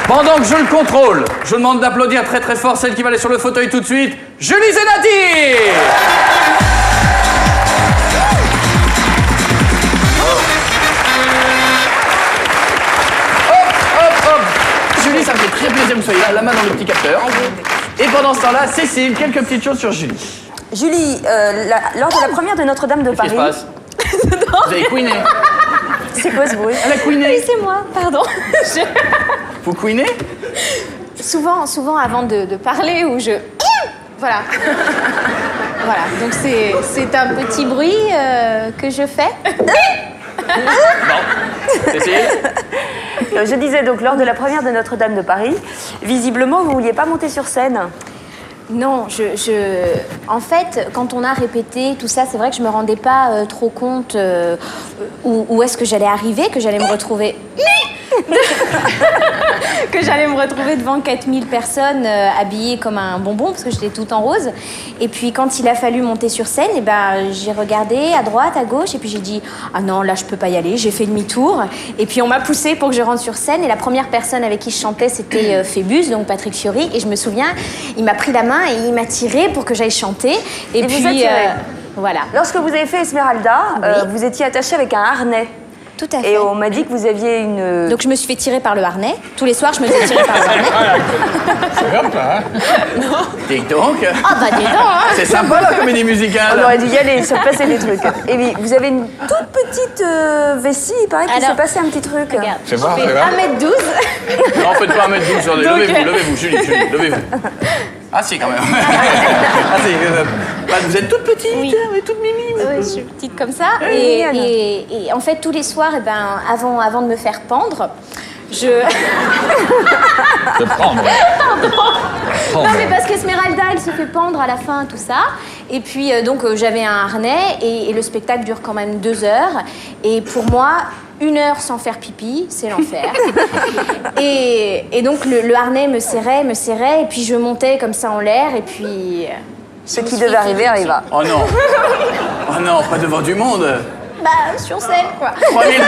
Pendant que je le contrôle, je demande d'applaudir très très fort celle qui va aller sur le fauteuil tout de suite, Julie Zenati. Julie, ça me fait très plaisir que vous soyez là, la main dans le petit capteur. Et pendant ce temps-là, Cécile, quelques petites choses sur Julie. Julie, lors de la première de Notre-Dame de Paris... Qu'est-ce qui se passe? Vous avez couiné. C'est quoi ce bruit? Elle a couiné. Oui, c'est moi, pardon. Vous couinez? Souvent avant de parler ou je... Voilà. Voilà, donc c'est un petit bruit que je fais. Bon. Cécile? Je disais donc, lors de la première de Notre-Dame de Paris, visiblement, vous ne vouliez pas monter sur scène. Non, en fait, quand on a répété tout ça, c'est vrai que je me rendais pas trop compte où est-ce que j'allais arriver, que j'allais me retrouver... que j'allais me retrouver devant 4000 personnes habillées comme un bonbon, parce que j'étais toute en rose. Et puis, quand il a fallu monter sur scène, eh ben, j'ai regardé à droite, à gauche, et puis j'ai dit « Ah non, là, je peux pas y aller ». J'ai fait demi-tour. Et puis, on m'a poussée pour que je rentre sur scène. Et la première personne avec qui je chantais, c'était Phébus, donc Patrick Fiori. Et je me souviens, il m'a pris la main et il m'a tirée pour que j'aille chanter. Et puis, vous a tiré. Voilà. Lorsque vous avez fait Esmeralda, Oui. vous étiez attachée avec un harnais. Tout à fait. Et on m'a dit que vous aviez une... Donc je me suis fait tirer par le harnais. Tous les soirs, je me faisais tirer par le harnais. C'est comme ça, hein? Dis donc. Ah bah dis donc, hein. C'est sympa la comédie musicale. On aurait dû y aller, se passer des trucs. Et oui, vous avez une toute petite vessie, il paraît qu'il s'est Alors, passé un petit truc. Regarde, Fais voir, je fais fais voir. 1m12. Non, faites pas 1m12 sur des... Donc, Levez-vous, Julie, levez-vous. Ah si, quand même. Ah si, bah, vous êtes toute petite, Oui. toute mimi. Ouais, je suis petite comme ça. Oui, Anna. Et en fait, tous les soirs, eh ben, avant de me faire pendre, je... De prendre. Non, mais parce qu'Esmeralda, elle se fait pendre à la fin, tout ça. Et puis, donc, j'avais un harnais et le spectacle dure quand même 2 heures. Et pour moi, 1 heure sans faire pipi, c'est l'enfer. et donc, le harnais me serrait, et puis je montais comme ça en l'air, et puis... Ce qui devait arriver arriva. Oh non. Oh non, pas devant du monde. Bah, sur scène, quoi. 3000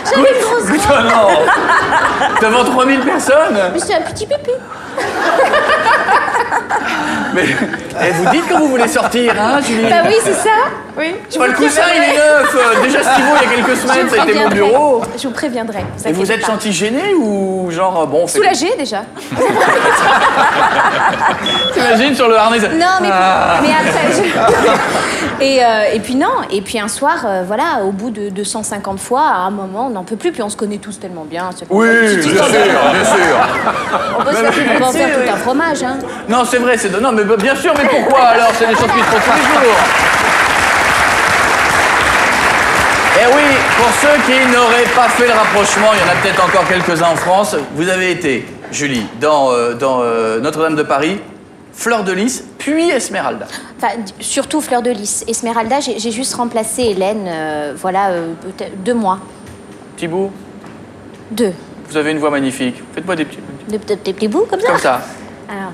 J'avais une grosse robe. Putain, non. Devant 3000 personnes. Mais c'est un petit pipi. Mais vous dites quand vous voulez sortir, hein, Julie? Bah oui, c'est ça. Oui. Pas le coussin, il est neuf. Déjà, Stivo, il y a quelques semaines, ça a été mon bureau. Je vous préviendrai. Et vous êtes senti gêné ou genre, bon... c'est- Soulagée, déjà. T'imagines sur le harnais ça- Non, mais, Ah. mais après... et puis non. Et puis un soir, voilà, au bout de 250 fois, à un moment, on n'en peut plus. Puis on se connaît tous tellement bien. Oui, bien sûr, bien sûr. On peut se faire On va en faire là-dessus, tout un fromage, hein. Non, c'est vrai, c'est... Non, mais bien sûr, mais pourquoi alors? C'est des choses qui se font tous les jours. Eh oui, pour ceux qui n'auraient pas fait le rapprochement, il y en a peut-être encore quelques-uns en France, vous avez été, Julie, dans Notre-Dame de Paris, Fleur de Lys, puis Esmeralda. Enfin, surtout Fleur de Lys. Esmeralda, j'ai juste remplacé Hélène, voilà, peut-être 2 mois. Thibaut, 2. vous avez une voix magnifique. Faites-moi des petits... Des petits bouts comme ça. Comme ça. Alors.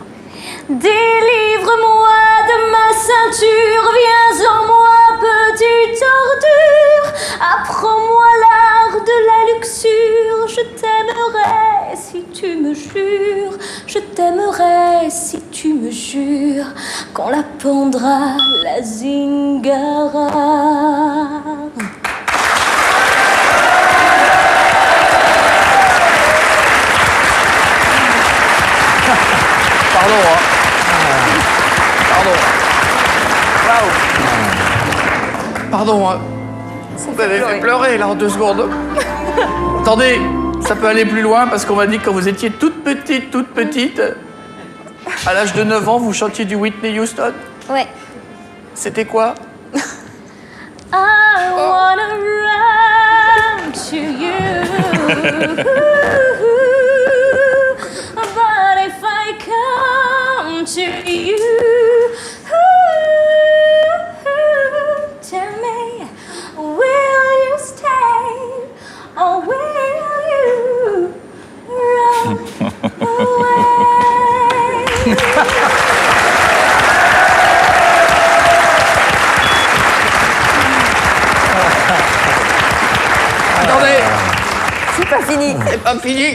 Délivre-moi de ma ceinture, viens en moi, petite ordure. Apprends-moi l'art de la luxure. Je t'aimerai si tu me jures. Je t'aimerai si tu me jures. Qu'on la pendra la zingara. Pardon, hein. Pardon. Waouh. Pardon, hein. Vous m'avez fait pleurer, là, en 2 secondes. Attendez, ça peut aller plus loin, parce qu'on m'a dit que quand vous étiez toute petite, à l'âge de 9 ans, vous chantiez du Whitney Houston. Ouais. C'était quoi? I wanna run to you. But if I come to you, tell me, will you stay or will you run away? attendez, C'est pas fini. c'est pas fini.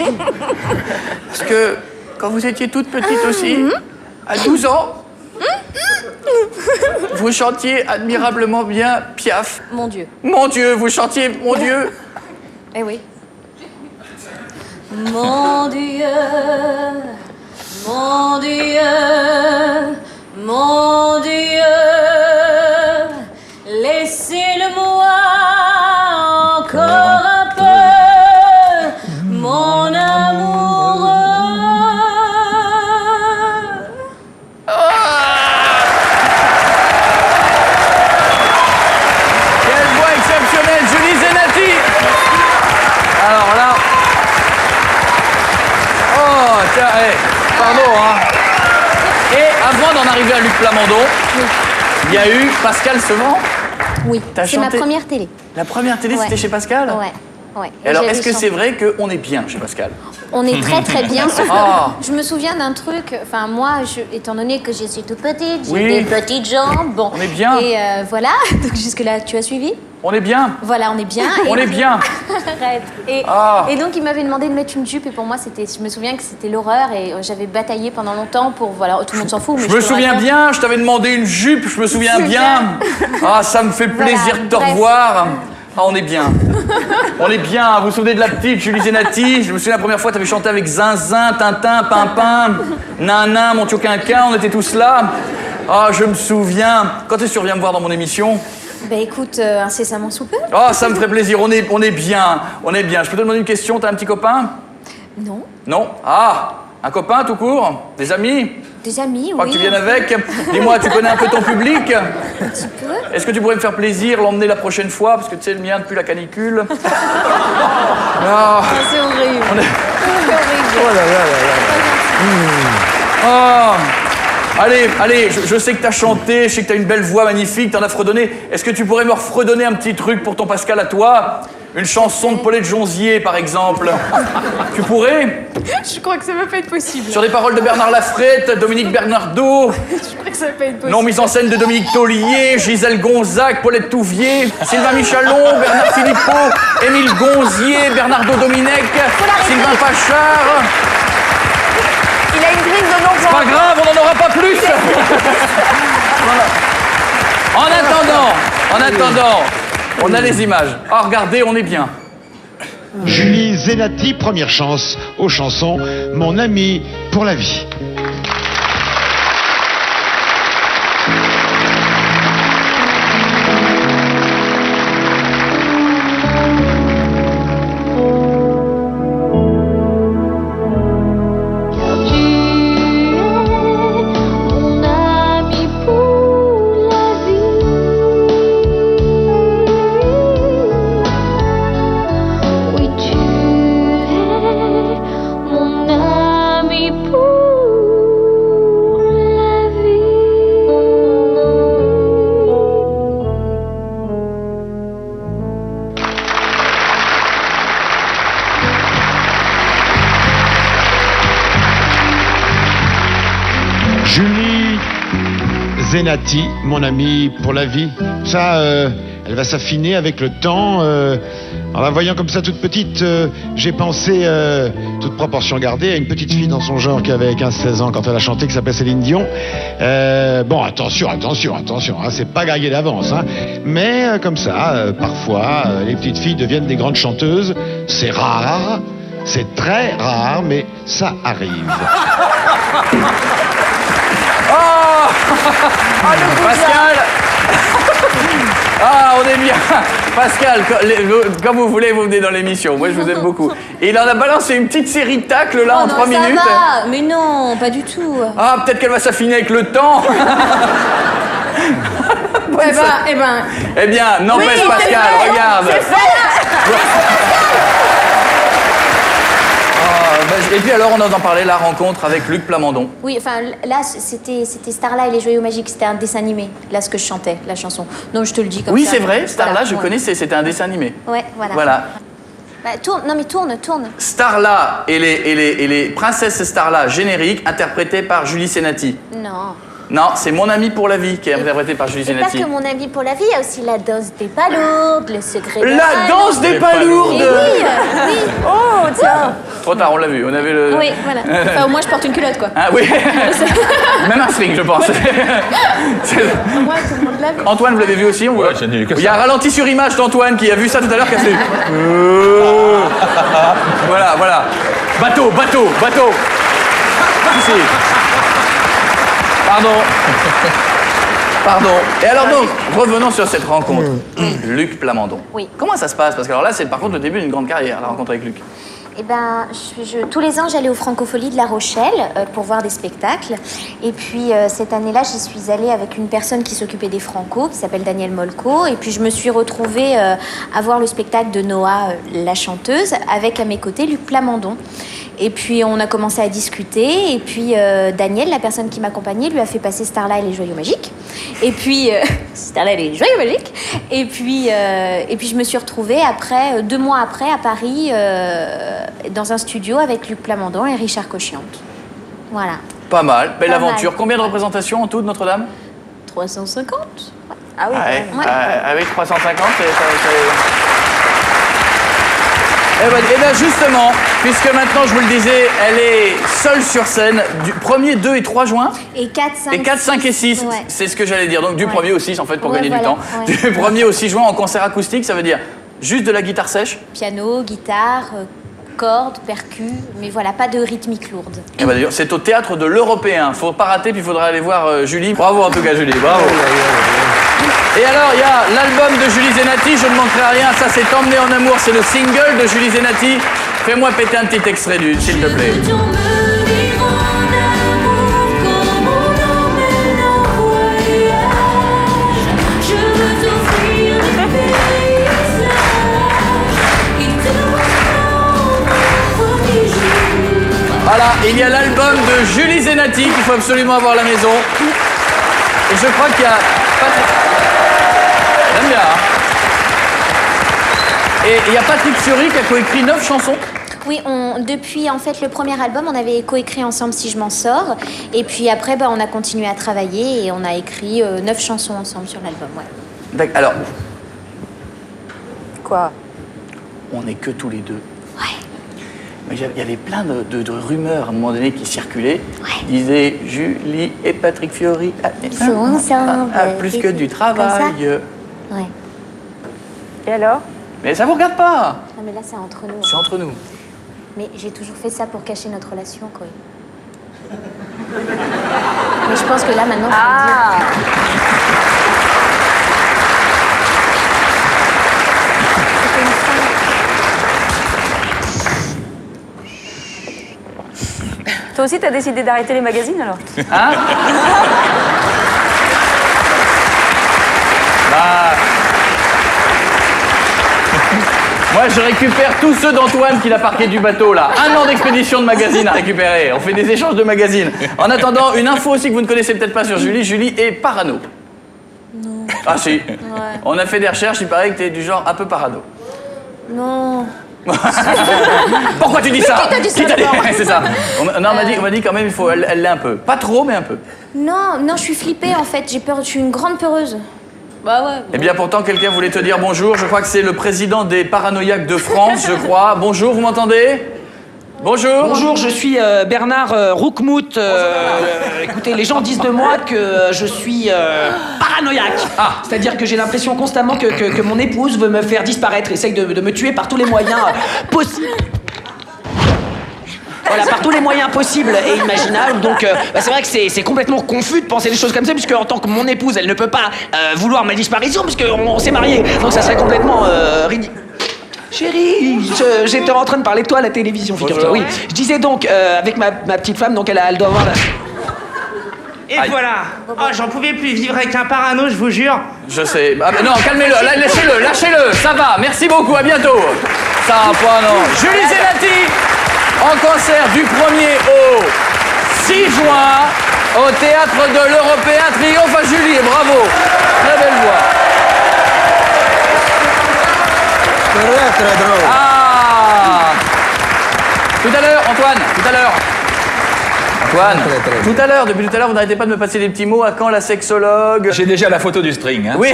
Parce que quand vous étiez toute petite aussi, à 12 ans, vous chantiez admirablement bien Piaf. Mon Dieu. Mon Dieu, vous chantiez Mon Dieu. Eh oui. Mon Dieu, mon Dieu, mon Dieu, laissez-le-moi encore un peu, mon amoureux. Quelle voix exceptionnelle, Julie Zenati. Alors là... Oh, tiens, pardon, hein. Et avant d'en arriver à Luc Plamondon, il y a eu Pascal Sevran. Oui, T'as c'est ma chanté première télé. La première télé, Ouais. c'était chez Pascal. Ouais. Et alors, j'avais est-ce que chanté. c'est vrai qu'on est bien chez Pascal? On est très très bien, sauf que Ah. je me souviens d'un truc, enfin moi, étant donné que je suis toute petite, j'ai Oui. des petites jambes, bon. On est bien. Et voilà, donc jusque-là, tu as suivi? On est bien. Voilà, on est bien. On Et- est bien. Arrête. Ah. Et donc il m'avait demandé de mettre une jupe et pour moi je me souviens que c'était l'horreur et j'avais bataillé pendant longtemps pour, voilà, tout le monde s'en fout. Mais Je me te souviens raconte. bien, je t'avais demandé une jupe, je me souviens Super. bien. Ah, ça me fait plaisir Voilà, de te bref. revoir. Ah, on est bien. On est bien. Vous vous souvenez de la petite Julie Zenati? Je me souviens la première fois, tu avais chanté avec Zinzin, Tintin, Pimpin, Nana, mon Quinquin, on était tous là. Ah, je me souviens. Quand est-ce que tu reviens me voir dans mon émission? Bah écoute, incessamment sous peu. Ah, ça me ferait plaisir. On est bien. On est bien. Je peux te demander une question? T'as un petit copain? Non. Non? Ah, un copain tout court? Des amis? Des amis, Pas oui. que tu viennes avec. Dis-moi, tu connais un peu ton public? Un petit peu. Est-ce que tu pourrais me faire plaisir, l'emmener la prochaine fois? Parce que tu sais, le mien, depuis la canicule. Ah, C'est horrible. on est... C'est horrible. Ah. Allez, je sais que t'as chanté, je sais que t'as une belle voix magnifique, t'en as fredonné. Est-ce que tu pourrais me refredonner un petit truc pour ton Pascal à toi? Une chanson de Paulette Jonzier, par exemple. Tu pourrais? Je crois que ça va pas être possible. Sur des paroles de Bernard Lafrette, Dominique Bernardeau, Je crois que ça va pas être possible. non mise en scène de Dominique Taulier, Gisèle Gonzac, Paulette Touvier, Sylvain Michalon, Bernard Philippot, Émile Gonzier, Bernardo Dominec, Sylvain Pachard. Il a une crise de non-voix. Pas grave, on n'en aura pas plus. Voilà. En attendant, on a les images. Ah, regardez, on est bien. Julie Zenati, première chance aux chansons Mon ami pour la vie. Car tu es mon ami pour la vie. Oui, tu es mon ami pour la vie. Julie Zenati, mon ami pour la vie. Ça, elle va s'affiner avec le temps. En la voyant comme ça toute petite, j'ai pensé, toute proportion gardée, à une petite fille dans son genre qui avait 15-16 ans quand elle a chanté, qui s'appelait Céline Dion. Bon, attention, hein, c'est pas gagné d'avance. Hein. Mais comme ça, parfois, les petites filles deviennent des grandes chanteuses. C'est rare, c'est très rare, mais ça arrive. Oh Pascal. Ah, on est bien. Pascal, quand vous voulez, vous venez dans l'émission. Moi, je vous aime beaucoup. Et il en a balancé une petite série de tacles, là, en 3 minutes. Ça va. Mais non, pas du tout. Ah, peut-être qu'elle va s'affiner avec le temps. Eh bien, n'empêche, Oui, Pascal, c'est fait. regarde. C'est fait. Et puis alors, on en parlait, la rencontre avec Luc Plamondon. Oui, enfin là, c'était Starla et les Joyaux Magiques, c'était un dessin animé, là ce que je chantais, la chanson. Donc je te le dis comme Oui, ça. c'est vrai, Starla, Voilà, je ouais. connaissais, c'était un dessin animé. Ouais, voilà. Voilà. Bah, tourne, non mais tourne. Starla et les princesses Starla génériques interprétées par Julie Zenati. Non. Non, c'est Mon ami pour la vie qui est interprété par Julie Et pas Zenati. que mon ami pour la vie, il y a aussi la danse des palourdes, le secret de La danse des palourdes. Oui. Oh, tiens. Trop tard, on l'a vu. On avait le. Oui, voilà. Enfin, au moins, je porte une culotte, quoi. Ah oui. Même un string, je pense. Moi, tout le monde l'a vu. Antoine, vous l'avez vu aussi? Ouais, j'en ai vu que Il y a un ça. ralenti sur image d'Antoine qui a vu ça tout à l'heure qui a fait. Voilà, voilà. Bateau. Si. Pardon. Et alors donc, revenons sur cette rencontre. Luc Plamondon. Oui. Comment ça se passe? Parce que alors là, c'est par contre le début d'une grande carrière, la rencontre avec Luc. Eh ben, tous les ans, j'allais aux Francopholies de La Rochelle pour voir des spectacles. Et puis, cette année-là, j'y suis allée avec une personne qui s'occupait des Franco, qui s'appelle Danielle Molko. Et puis, je me suis retrouvée à voir le spectacle de Noah, la chanteuse, avec à mes côtés Luc Plamondon. Et puis, on a commencé à discuter. Et puis, Danielle, la personne qui m'accompagnait, lui a fait passer Starla et les Joyaux Magiques. Et puis, Starla et les Joyaux Magiques. Et puis, je me suis retrouvée après, 2 mois après, à Paris, dans un studio avec Luc Plamondon et Richard Cochiante. Voilà. Pas mal, belle Pas mal. aventure. Combien de représentations en tout de Notre-Dame? 350. Ah oui, Ouais, Ouais. avec 350, Eh ben justement, puisque maintenant, je vous le disais, elle est seule sur scène du 1er, 2 et 3 juin. Et 4, 5, Et 4, 5 et 6, Ouais. c'est ce que j'allais dire. Donc du Ouais. 1er au 6 en fait pour Ouais, gagner voilà, du temps. ouais. Du 1er au 6 juin en concert acoustique, ça veut dire juste de la guitare sèche. Piano, guitare, cordes, percus, mais voilà, pas de rythmique lourde. Eh ben, d'ailleurs, c'est au théâtre de l'Européen. Faut pas rater, puis il faudra aller voir Julie. Bravo en tout cas Julie, bravo. Et alors, il y a l'album de Julie Zenati, je ne manquerai à rien, ça c'est Emmené en amour, c'est le single de Julie Zenati. Fais-moi péter un petit extrait du, s'il te plaît. Voilà, il y a l'album de Julie Zenati qu'il faut absolument avoir à la maison. Et je crois qu'il y a... J'aime bien, hein. Et il y a Patrick Fiori qui a coécrit 9 chansons. Oui, depuis en fait le premier album, on avait coécrit ensemble Si je m'en sors. Et puis après, on a continué à travailler et on a écrit 9 chansons ensemble sur l'album. Ouais. D'accord. Alors, Quoi? on n'est que tous les deux. Ouais. Mais il y avait plein de rumeurs à un moment donné qui circulaient. Ouais. Qui disaient Julie et Patrick Fiori sont ensemble. plus que du Comme travail. Ouais. Et alors? Mais ça vous regarde pas. Non, mais là, c'est entre nous. C'est entre nous. Mais j'ai toujours fait ça pour cacher notre relation, quoi. Mais je pense que là, maintenant, faut le dire. Ah! C'était une fin. Toi aussi, t'as décidé d'arrêter les magazines alors? Hein? Bah... Moi, je récupère tous ceux d'Antoine qu'il a parqués du bateau, là. 1 an d'expédition de magazines à récupérer. On fait des échanges de magazines. En attendant, une info aussi que vous ne connaissez peut-être pas sur Julie. Julie est parano. Non. Ah si. On a fait des recherches, il paraît que t'es du genre un peu parano. Non. Pourquoi tu dis ça? qui t'a dit ça, Qui t'a d'abord C'est ça. Non, on m'a dit quand même, elle l'est un peu. Pas trop, mais un peu. Non, je suis flippée, en fait. J'ai peur, je suis une grande peureuse. Bah ouais. Eh bien, pourtant, quelqu'un voulait te dire bonjour. Je crois que c'est le président des paranoïaques de France, je crois. Bonjour, vous m'entendez? Bonjour. Bonjour, je suis Bernard Roukmout. Écoutez, les gens disent de moi que je suis paranoïaque. C'est-à-dire que j'ai l'impression constamment que mon épouse veut me faire disparaître, essaye de me tuer par tous les moyens possibles. Voilà, par tous les moyens possibles et imaginables. Donc, c'est vrai que c'est complètement confus de penser des choses comme ça, puisque en tant que mon épouse, elle ne peut pas vouloir ma disparition, puisqu'on s'est mariés. Donc, ça serait complètement ridicule. Chérie, j'étais en train de parler de toi à la télévision, figure-toi. Oui, je disais donc, avec ma petite femme, donc elle doit avoir la... Et voilà. Oh, j'en pouvais plus vivre avec un parano, je vous jure. Je sais. Ah, non, calmez-le. Là, lâchez-le. Ça va. Merci beaucoup. À bientôt. Ça va pas, non. Julie Zenati, en concert du 1er au 6 juin au théâtre de l'Européen. Triomphe à Julie et bravo. Très belle voix. Très drôle. Ah. Tout à l'heure, Antoine. Tout à l'heure. Antoine, Très, très tout à l'heure, depuis tout à l'heure, vous n'arrêtez pas de me passer des petits mots. À quand la sexologue? J'ai déjà la photo du string. Hein. Oui,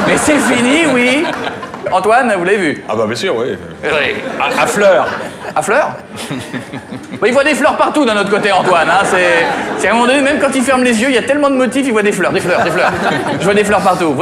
mais c'est fini, oui. Antoine, vous l'avez vu? Ah bah bien sûr, oui. Oui. À fleurs. À fleurs? Il voit des fleurs partout d'un autre côté, Antoine. Hein. C'est à un moment donné, même quand il ferme les yeux, il y a tellement de motifs, il voit des fleurs, des fleurs, des fleurs. Je vois des fleurs partout.